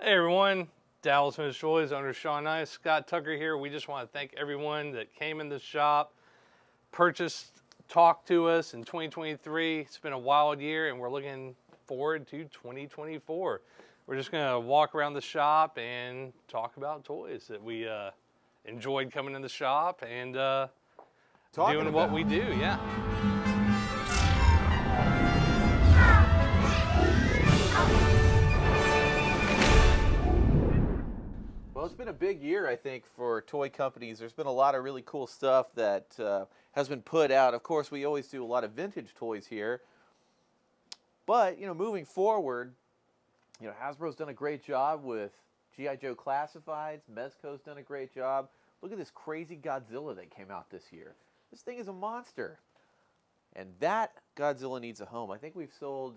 Hey everyone, Dallas Vintage Toys, owner Sean Nice, Scott Tucker here. We just want to thank everyone that came in the shop, purchased, talked to us in 2023. It's been a wild year and we're looking forward to 2024. We're just going to walk around the shop and talk about toys that we enjoyed coming in the shop and doing what we do, yeah. Well, it's been a big year, I think, for toy companies. There's been a lot of really cool stuff that has been put out. Of course, we always do a lot of vintage toys here. But, moving forward, Hasbro's done a great job with G.I. Joe Classifieds. Mezco's done a great job. Look at this crazy Godzilla that came out this year. This thing is a monster. And that Godzilla needs a home. I think we've sold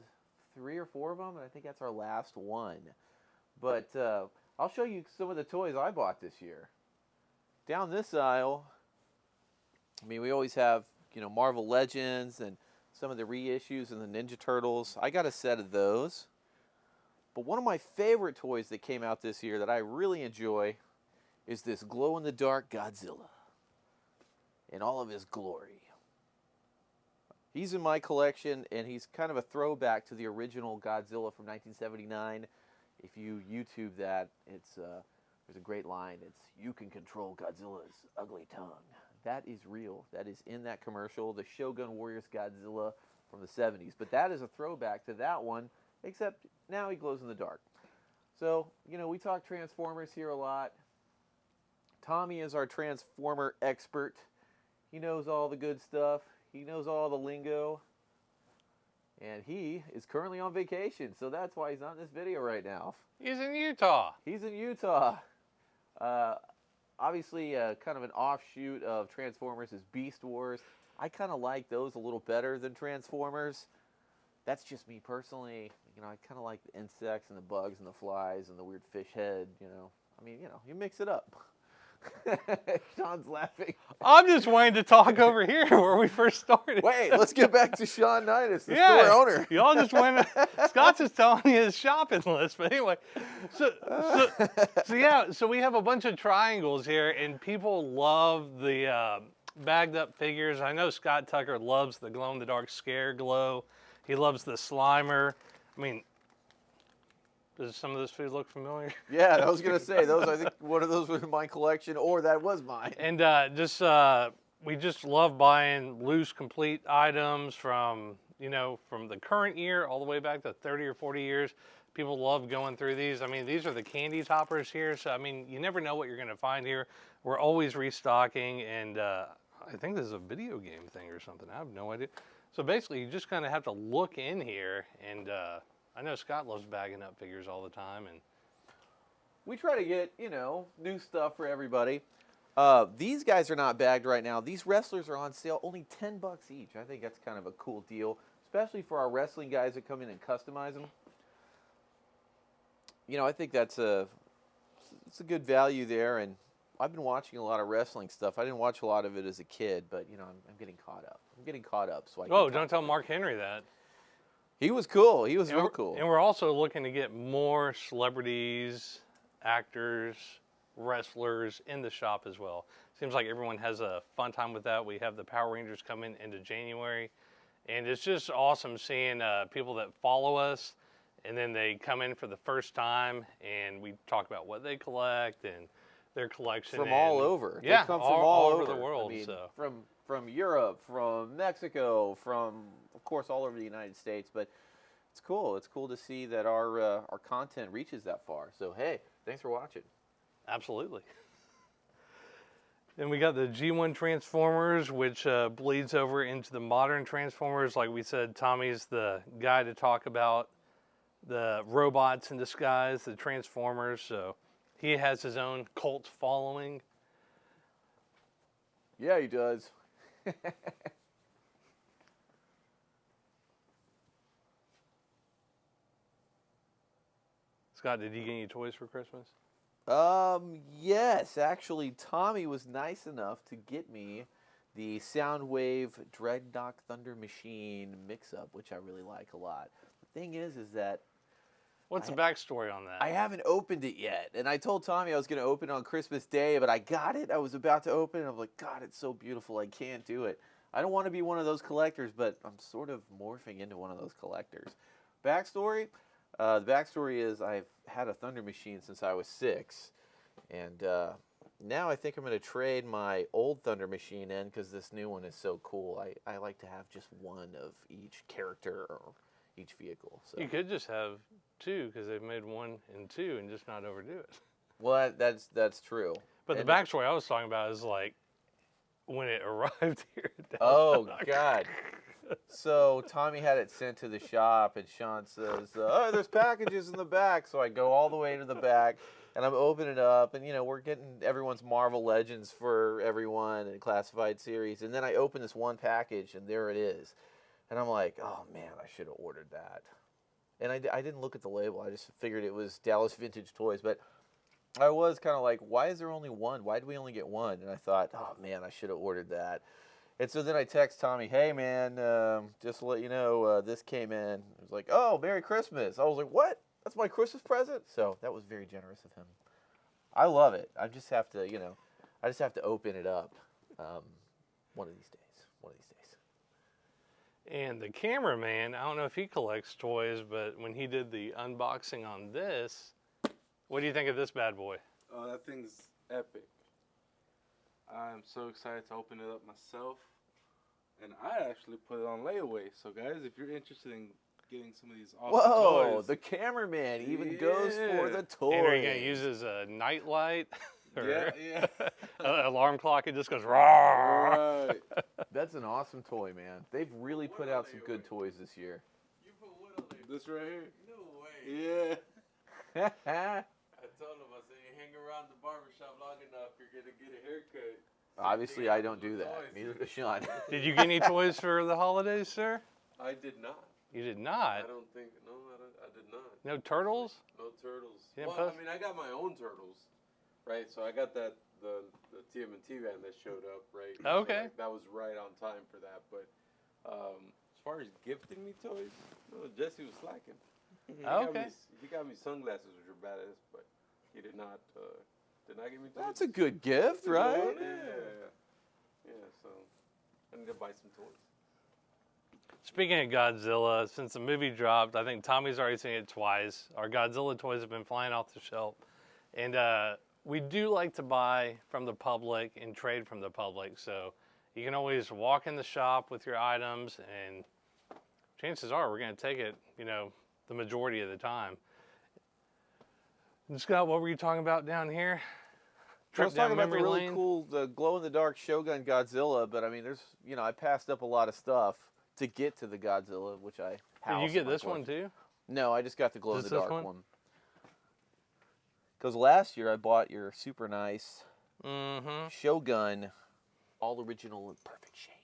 3 or 4 of them, and I think that's our last one. But I'll show you some of the toys I bought this year. Down this aisle, we always have, Marvel Legends and some of the reissues and the Ninja Turtles. I got a set of those. But one of my favorite toys that came out this year that I really enjoy is this glow-in-the-dark Godzilla in all of his glory. He's in my collection, and he's kind of a throwback to the original Godzilla from 1979. If you YouTube that, there's a great line. It's, "You can control Godzilla's ugly tongue." That is real. That is in that commercial, the Shogun Warriors Godzilla from the 70s. But that is a throwback to that one, except now he glows in the dark. So, we talk Transformers here a lot. Tommy is our Transformer expert. He knows all the good stuff. He knows all the lingo. And he is currently on vacation, so that's why he's not in this video right now. He's in Utah. He's in Utah. Obviously, kind of an offshoot of Transformers is Beast Wars. I kind of like those a little better than Transformers. That's just me personally. I kind of like the insects and the bugs and the flies and the weird fish head, you mix it up. Sean's laughing. I'm just waiting to talk over here where we first started. Wait, let's get back to Sean Nidus, the store owner. Y'all just went. Scott's just telling you his shopping list, but anyway. So we have a bunch of triangles here, and people love the bagged up figures. I know Scott Tucker loves the glow in the dark Scare Glow. He loves the Slimer. Does some of this food look familiar? Yeah, I was going to say, I think one of those was in my collection, or that was mine. And we just love buying loose, complete items from the current year all the way back to 30 or 40 years. People love going through these. These are the candy toppers here. So, you never know what you're going to find here. We're always restocking, and I think this is a video game thing or something. I have no idea. So basically, you just kind of have to look in here, and I know Scott loves bagging up figures all the time, and we try to get, new stuff for everybody. These guys are not bagged right now. These wrestlers are on sale, only $10 each. I think that's kind of a cool deal, especially for our wrestling guys that come in and customize them. I think it's a good value there, and I've been watching a lot of wrestling stuff. I didn't watch a lot of it as a kid, but, I'm getting caught up. So don't tell Mark Henry that. He was cool. He was real cool. And we're also looking to get more celebrities, actors, wrestlers in the shop as well. Seems like everyone has a fun time with that. We have the Power Rangers coming into January. And it's just awesome seeing people that follow us, and then they come in for the first time, and we talk about what they collect and their collection. From all over. Yeah, they come from all over the world. From Europe, from Mexico, from, of course, all over the United States. But it's cool. It's cool to see that our content reaches that far. So, hey, thanks for watching. Absolutely. Then we got the G1 Transformers, which bleeds over into the modern Transformers. Like we said, Tommy's the guy to talk about the robots in disguise, the Transformers. So he has his own cult following. Yeah, he does. Scott, did you get any toys for Christmas? Yes, actually, Tommy was nice enough to get me the Soundwave Dreadnought Thunder Machine mix-up, which I really like a lot. The thing is that What's the backstory on that? I haven't opened it yet, and I told Tommy I was going to open it on Christmas Day, but I got it. I was about to open it, and I'm like, God, it's so beautiful. I can't do it. I don't want to be one of those collectors, but I'm sort of morphing into one of those collectors. Backstory? The backstory is I've had a Thunder machine since I was 6, and now I think I'm going to trade my old Thunder machine in because this new one is so cool. I like to have just one of each character or each vehicle. So. You could just have 2 because they've made 1 and 2 and just not overdo it. Well, that's true. But the backstory I was talking about is like when it arrived here. Oh, God. So Tommy had it sent to the shop, and Sean says, oh, there's packages in the back. So I go all the way to the back, and I'm opening it up, and, we're getting everyone's Marvel Legends for everyone and classified series. And then I open this one package, and there it is. And I'm like, oh, man, I should have ordered that. And I didn't look at the label. I just figured it was Dallas Vintage Toys. But I was kind of like, why is there only one? Why did we only get one? And I thought, oh, man, I should have ordered that. And so then I text Tommy, hey, man, just to let you know, this came in. He was like, oh, Merry Christmas. I was like, what? That's my Christmas present? So that was very generous of him. I love it. I just have to, I just have to open it up one of these days. And the cameraman, I don't know if he collects toys, but when he did the unboxing on this, what do you think of this bad boy? Oh, that thing's epic. I'm so excited to open it up myself. And I actually put it on layaway. So, guys, if you're interested in getting some of these awesome toys. The cameraman even goes for the toys. And are you going to use as a night light? Yeah. An alarm clock, it just goes, raw. Right. That's an awesome toy, man. They've really put out some good toys this year. You put what on there? This right here? No way. Yeah. I told him, I said, you hang around the barbershop long enough, you're going to get a haircut. Obviously, I don't do that. Neither does Sean. Did you get any toys for the holidays, sir? I did not. You did not? I don't think, no, I did not. No turtles? No turtles. You didn't Well, post? I mean, I got my own turtles, right? So I got the TMNT van that showed up, right? Okay. So, like, that was right on time for that. But as far as gifting me toys, no, Jesse was slacking. Okay. He got me sunglasses, which are badass, but he did not give me toys. That's a good gift, right? Yeah, so I need to buy some toys. Speaking of Godzilla, since the movie dropped, I think Tommy's already seen it twice. Our Godzilla toys have been flying off the shelf. And we do like to buy from the public and trade from the public. So you can always walk in the shop with your items, and chances are we're going to take it, the majority of the time. And Scott, what were you talking about down here? I was talking about the really lane? cool, the glow-in-the-dark Shogun Godzilla, but I mean, there's, I passed up a lot of stuff to get to the Godzilla, which I Did you house get in my this one collection. too? No, I just got the Just glow-in-the-dark this one? one. Because last year I bought your super nice Mm-hmm. Shogun, all original and perfect shape.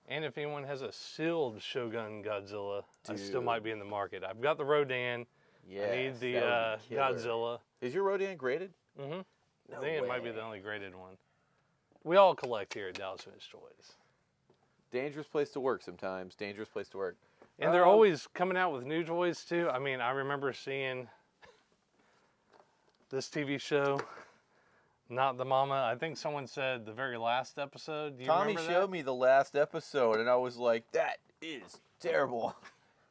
And if anyone has a sealed Shogun Godzilla, I still Dude. might be in the market. I've got the Rodan. Yeah, I need the Godzilla. Is your Rodan graded? Mm-hmm. No I think it might be way. the only graded one. We all collect here at Dallas Vintage Toys. Dangerous place to work sometimes. Dangerous place to work. And they're always coming out with new toys too. I mean, I remember seeing this TV show, Not the Mama. I think someone said the very last episode. Do you Tommy remember showed that? me the last episode, and I was like, that is terrible.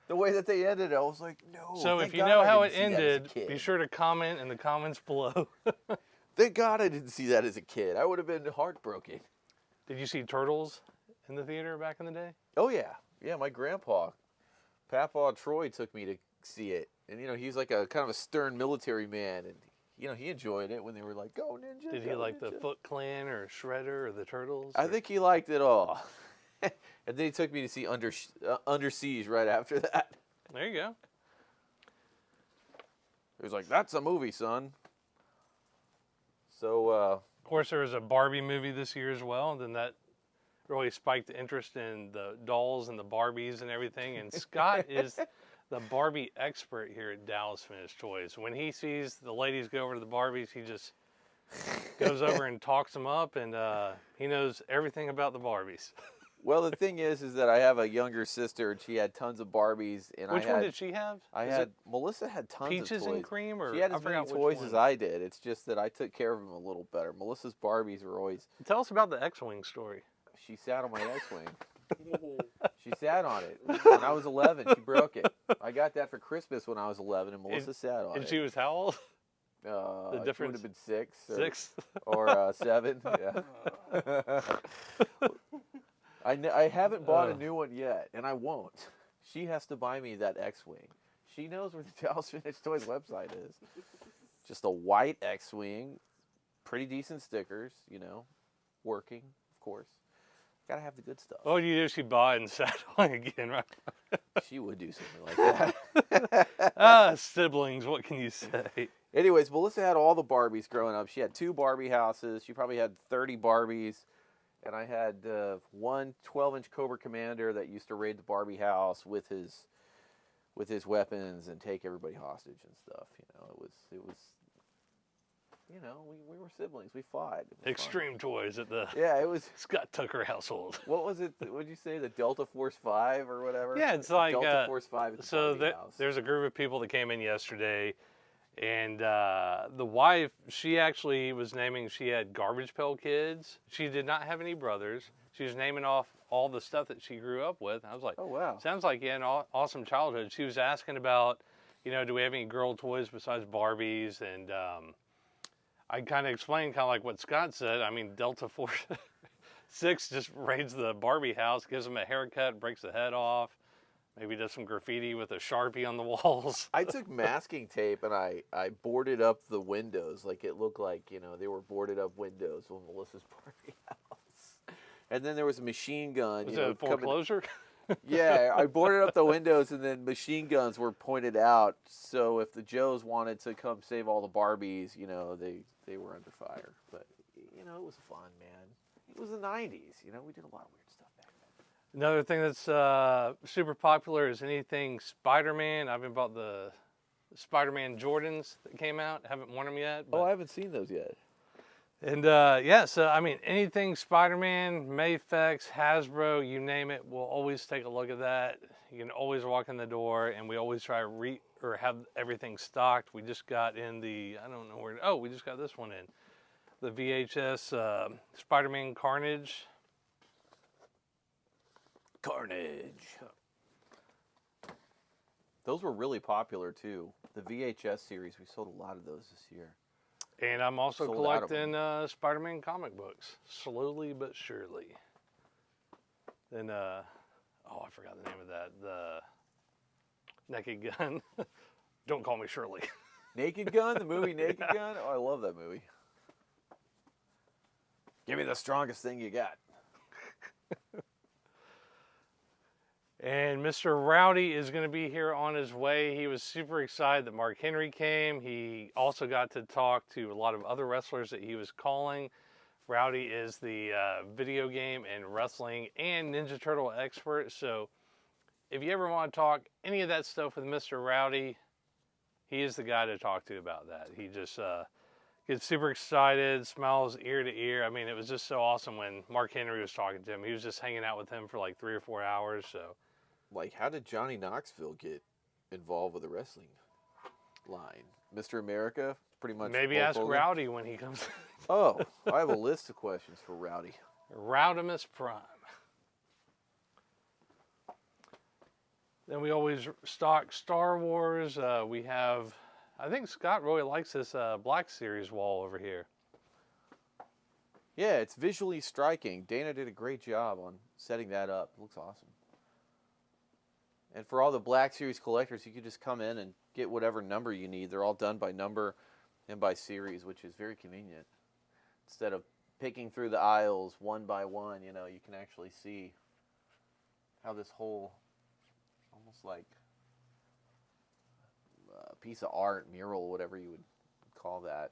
The way that they ended it, I was like, no. So thank if you God know I how didn't it see that as a ended, kid. be sure to comment in the comments below. Thank God I didn't see that as a kid. I would have been heartbroken. Did you see Turtles in the theater back in the day? Oh, yeah. Yeah, my grandpa, Papa Troy, took me to see it. And, he's like a kind of a stern military man. And, he enjoyed it when they were like, go Ninja. Did he go, like the Ninja." Foot Clan or Shredder or the Turtles? I or- think he liked it all. And then he took me to see Under Siege right after that. There you go. He was like, that's a movie, son. So, Of course, there was a Barbie movie this year as well, and then that really spiked the interest in the dolls and the Barbies and everything. And Scott is the Barbie expert here at Dallas Vintage Toys. When he sees the ladies go over to the Barbies, he just goes over and talks them up, and he knows everything about the Barbies. Well, the thing is that I have a younger sister, and she had tons of Barbies, and Which one did she have? Melissa had tons Peaches of toys. and cream, or She had I as many forgot which toys one. as I did. It's just that I took care of them a little better. Melissa's Barbies were always. Tell us about the X-wing story. She sat on my X-wing. She sat on it when I was 11. She broke it. I got that for Christmas when I was 11, and Melissa sat on it. And she was how old? The difference? She would have been 6. Or, 6? Or 7. Yeah. I haven't bought a new one yet, and I won't. She has to buy me that X-Wing. She knows where the Dallas Vintage Toys website is. Just a white X-Wing, pretty decent stickers, working, of course. Gotta have the good stuff. Oh, you usually buy and sat on again, right? She would do something like that. Siblings, what can you say? Anyways, Melissa had all the Barbies growing up. She had 2 Barbie houses. She probably had 30 Barbies. And I had one 12-inch Cobra Commander that used to raid the Barbie house with his weapons and take everybody hostage and stuff. It was. We were siblings. We fought. Extreme Toys at the it was Scott Tucker household. What was it? What did you say? The Delta Force 5 or whatever? Yeah, it's like Delta Force 5 at the Barbie house. There's a group of people that came in yesterday, and the wife, she actually was naming, she had Garbage Pail Kids. She did not have any brothers. She was naming off all the stuff that she grew up with. And I was like, oh, wow. Sounds like you had an awesome childhood. She was asking about, do we have any girl toys besides Barbies? And I kind of explained like what Scott said. I mean, Delta Force 6 just raids the Barbie house, gives them a haircut, breaks the head off. Maybe does some graffiti with a Sharpie on the walls. I took masking tape and I boarded up the windows. Like it looked like, they were boarded up windows on Melissa's Barbie house. And then there was a machine gun. Was it a foreclosure? Yeah, I boarded up the windows and then machine guns were pointed out. So if the Joes wanted to come save all the Barbies, they were under fire. But, it was fun, man. It was the 90s. We did a lot of weird stuff back then. Another thing that's super popular is anything Spider-Man. I've been bought the Spider-Man Jordans that came out. Haven't worn them yet. Oh, I haven't seen those yet. And so I mean, anything Spider-Man, Mayfex, Hasbro, you name it, we'll always take a look at that. You can always walk in the door, and we always try to have everything stocked. We just got in we just got this one in. The VHS Spider-Man Carnage. Those were really popular too. The VHS series, we sold a lot of those this year. And I'm also Sold collecting Spider-Man comic books, slowly but surely. Then, I forgot the name of that. The Naked Gun. Don't call me Shirley. Naked Gun, the movie Naked Gun. Oh, I love that movie. Give me the strongest thing you got. And Mr. Rowdy is going to be here on his way. He was super excited that Mark Henry came. He also got to talk to a lot of other wrestlers that he was calling. Rowdy is the video game and wrestling and Ninja Turtle expert. So if you ever want to talk any of that stuff with Mr. Rowdy, he is the guy to talk to about that. He just gets super excited, smiles ear to ear. I mean, it was just so awesome when Mark Henry was talking to him. He was just hanging out with him for like 3 or 4 hours. So. Like, how did Johnny Knoxville get involved with the wrestling line? Mr. America, pretty much. Maybe ask Rowdy when he comes. Oh, I have a list of questions for Rowdy. Rowdimus Prime. Then we always stock Star Wars. We have, I think Scott really likes this Black Series wall over here. Yeah, it's visually striking. Dana did a great job on setting that up. It looks awesome. And for all the Black Series collectors, you can just come in and get whatever number you need. They're all done by number and by series, which is very convenient. Instead of picking through the aisles one by one, you can actually see how this whole, almost like a piece of art, mural, whatever you would call that.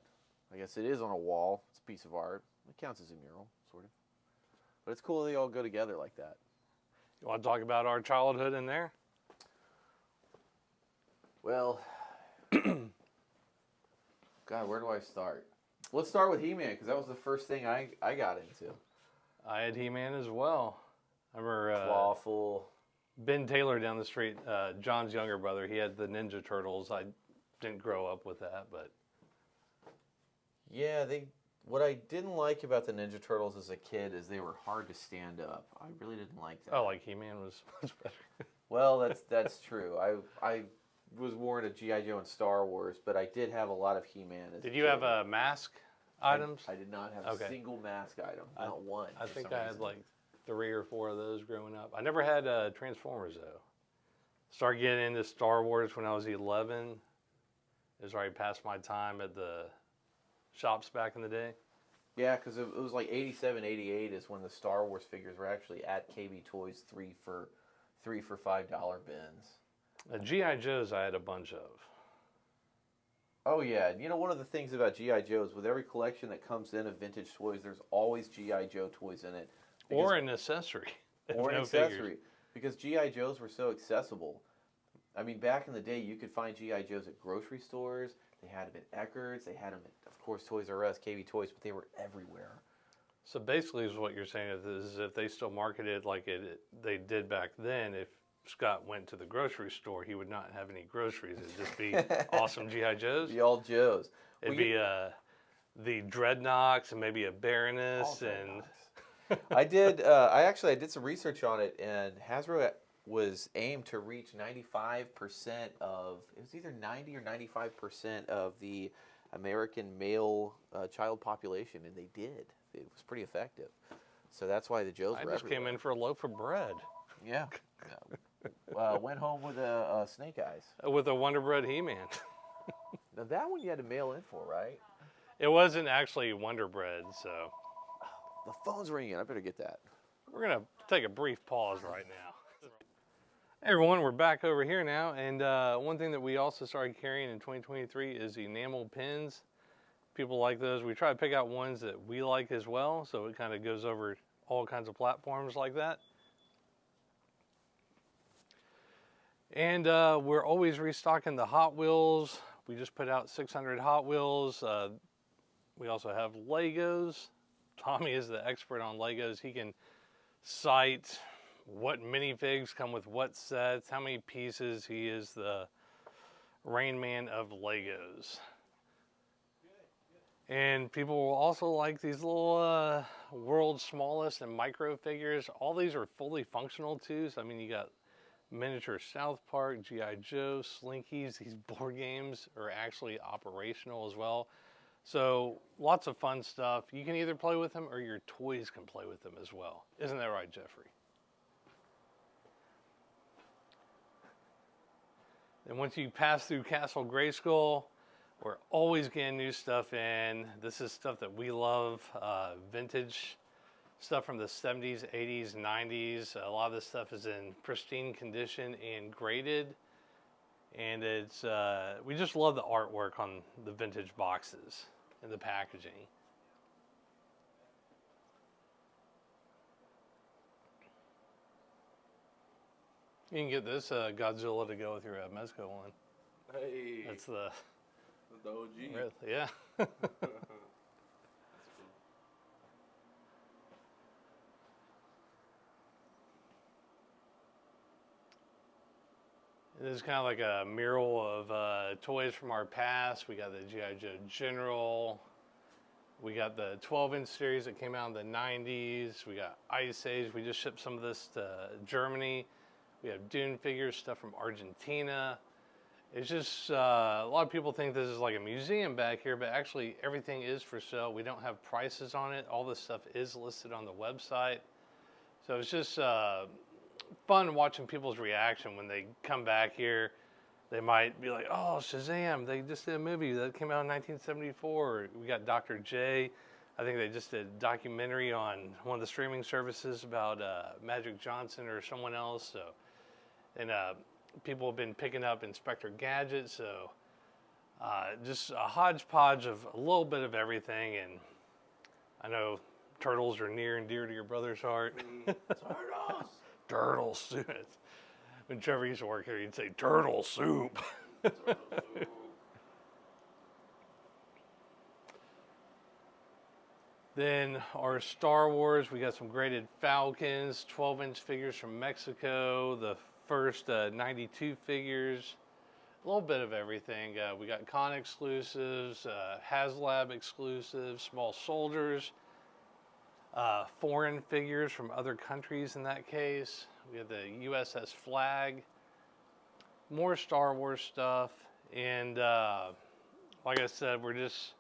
I guess it is on a wall. It's a piece of art. It counts as a mural, sort of. But it's cool they all go together like that. You want to talk about our childhood in there? Well, God, where do I start? Let's start with He-Man, because that was the first thing I got into. I had He-Man as well. I remember Clawful. Ben Taylor down the street, John's younger brother. He had the Ninja Turtles. I didn't grow up with that, but Yeah, what I didn't like about the Ninja Turtles as a kid is they were hard to stand up. I really didn't like that. oh, like He-Man was much better. Well, that's true. I was more into G.I. Joe and Star Wars, but I did have a lot of He-Man as a Did you kid. have mask items? I did not have Okay. a single mask item. Not one. I for think some I had reason. like 3 or 4 of those growing up. I never had Transformers though. Started getting into Star Wars when I was 11. It was right past my time at the shops back in the day. Yeah, because it was like 87, 88 is when the Star Wars figures were actually at KB Toys 3 for $5 bins. G.I. Joes I had a bunch of. Oh yeah, you know one of the things about G.I. Joes, with every collection that comes in of vintage toys, there's always G.I. Joe toys in it. Or an accessory. Or an No accessory. figures. Because G.I. Joes were so accessible. I mean, back in the day, you could find G.I. Joes at grocery stores. They had them at Eckerd's. They had them at, of course, Toys R Us, KB Toys, but they were everywhere. So basically, is what you're saying is if they still marketed like they did back then, if Scott went to the grocery store, he would not have any groceries. It'd just be awesome G.I. Joes. The old Joes. It'd Well, be the Dreadnoks and maybe a Baroness all and Dreadnoks. I did some research on it, and Hasbro was aimed to reach 95% of, it was either 90 or 95% of the American male child population, and they did. It was pretty effective. So that's why the Joes I were just everywhere. came in for a loaf of bread Yeah. Went home with Snake Eyes. with a Wonder Bread He-Man. Now that one you had to mail in for, right? It wasn't actually Wonder Bread, so The phone's ringing. I better get that. we're gonna take a brief pause right now. Hey everyone, we're back over here now, and one thing that we also started carrying in 2023 is enamel pins. People like those. We try to pick out ones that we like as well, so it kind of goes over all kinds of platforms like that. And we're always restocking the Hot Wheels. We just put out 600 Hot Wheels. We also have Legos. Tommy is the expert on Legos. He can cite what minifigs come with what sets, how many pieces. He is the Rain Man of Legos. And people will also like these little world's smallest and micro figures. All these are fully functional too. So, I mean, you got miniature South Park, G.I. Joe, Slinkies. These board games are actually operational as well. So lots of fun stuff. You can either play with them or your toys can play with them as well. Isn't that right, Jeffrey? And once you pass through Castle Grayskull, we're always getting new stuff in. This is stuff that we love, vintage stuff from the 70s, 80s, 90s. A lot of this stuff is in pristine condition and graded. And it's we just love the artwork on the vintage boxes and the packaging. You can get this Godzilla to go with your Mezco one. Hey, That's the OG. yeah. This is kind of like a mural of toys from our past. We got the G.I. Joe General. We got the 12-inch series that came out in the 90s. We got Ice Age. We just shipped some of this to Germany. We have Dune figures, stuff from Argentina. It's just, a lot of people think this is like a museum back here, but actually everything is for sale. We don't have prices on it. All this stuff is listed on the website. So it's just fun watching people's reaction when they come back here. They might be like, oh, Shazam, they just did a movie that came out in 1974. We got Dr. J. I think they just did a documentary on one of the streaming services about Magic Johnson or someone else. So, and people have been picking up Inspector Gadget. So just a hodgepodge of a little bit of everything. And I know turtles are near and dear to your brother's heart. Turtles! Turtle soup. When Trevor used to work here, he'd say turtle soup. Then our Star Wars, we got some graded Falcons, 12-inch figures from Mexico, the first 92 figures, a little bit of everything. We got con exclusives, HasLab exclusives, small soldiers, foreign figures from other countries in that case. We have the USS Flag, more Star Wars stuff, and like I said, we're just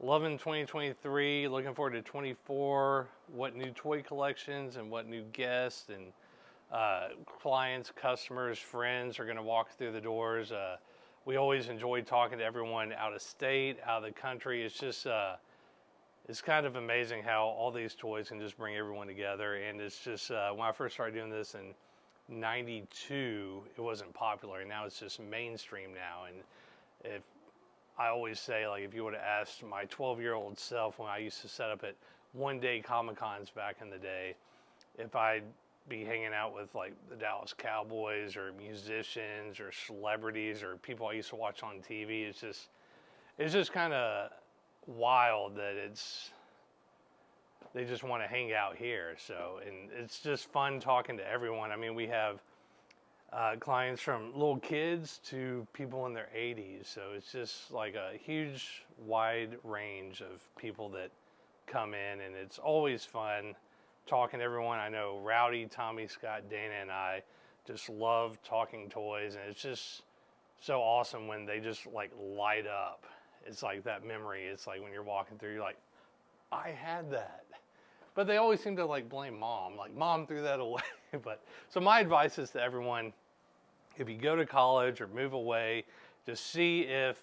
loving 2023, looking forward to 24, what new toy collections and what new guests and clients, customers, friends are going to walk through the doors. We always enjoy talking to everyone out of state, out of the country. It's just, it's kind of amazing how all these toys can just bring everyone together. And it's just, when I first started doing this in 92, it wasn't popular. And now it's just mainstream now. And if I always say, like, if you would have asked my 12-year-old self when I used to set up at one-day Comic-Cons back in the day, if I'd be hanging out with, like, the Dallas Cowboys or musicians or celebrities or people I used to watch on TV, it's just kind of wild that they just want to hang out here. So, and it's just fun talking to everyone. I mean, we have clients from little kids to people in their 80s. So it's just like a huge, wide range of people that come in, and it's always fun talking to everyone. I know Rowdy, Tommy, Scott, Dana, and I just love talking toys, and it's just so awesome when they just like light up. It's like that memory. It's like when you're walking through, you're like, I had that. But they always seem to like blame mom, like mom threw that away. But so my advice is to everyone, if you go to college or move away, just see if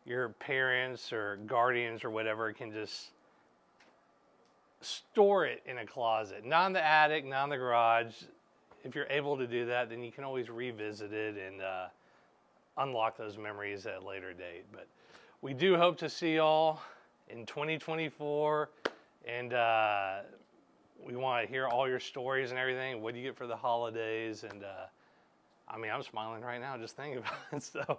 your parents or guardians or whatever can just store it in a closet, not in the attic, not in the garage. If you're able to do that, then you can always revisit it and unlock those memories at a later date. But we do hope to see y'all in 2024, and we want to hear all your stories and everything. What do you get for the holidays? And I mean, I'm smiling right now just thinking about it. So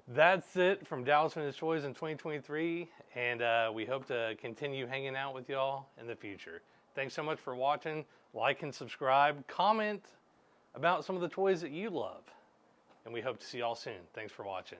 that's it from Dallas Vintage Toys in 2023, and we hope to continue hanging out with y'all in the future. Thanks so much for watching. Like and subscribe. Comment about some of the toys that you love, and we hope to see y'all soon. Thanks for watching.